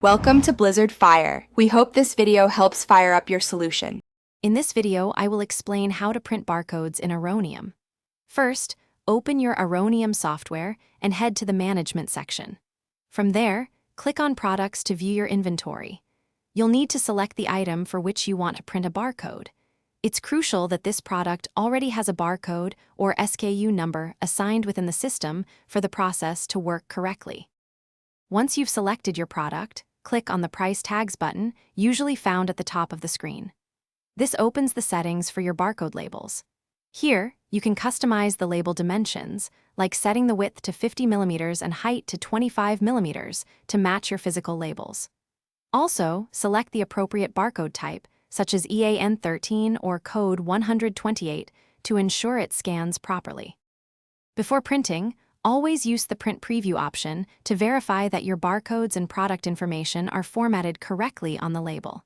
Welcome to Blizzard Fire. We hope this video helps fire up your solution. In this video, I will explain how to print barcodes in Arduino. First, open your Arduino software and head to the Management section. From there, click on Products to view your inventory. You'll need to select the item for which you want to print a barcode. It's crucial that this product already has a barcode or SKU number assigned within the system for the process to work correctly. Once you've selected your product, click on the Price Tags button, usually found at the top of the screen. This opens the settings for your barcode labels. Here, you can customize the label dimensions, like setting the width to 50 mm and height to 25 mm to match your physical labels. Also, select the appropriate barcode type, such as EAN13 or code 128, to ensure it scans properly. Before printing, always use the Print Preview option to verify that your barcodes and product information are formatted correctly on the label.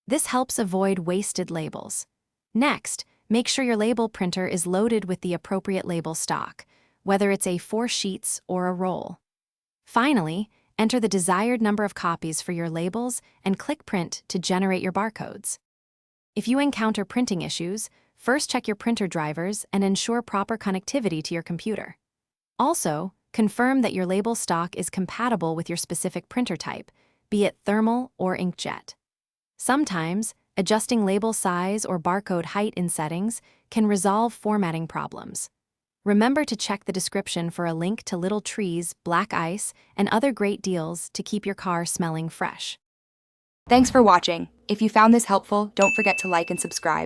This helps avoid wasted labels. Next, make sure your label printer is loaded with the appropriate label stock, whether it's a 4 sheets or a roll. Finally, enter the desired number of copies for your labels and click Print to generate your barcodes. If you encounter printing issues, first check your printer drivers and ensure proper connectivity to your computer. Also, confirm that your label stock is compatible with your specific printer type, be it thermal or inkjet. Sometimes, adjusting label size or barcode height in settings can resolve formatting problems. Remember to check the description for a link to little trees, black ice, and other great deals to keep your car smelling fresh. Thanks for watching. If you found this helpful, don't forget to like and subscribe.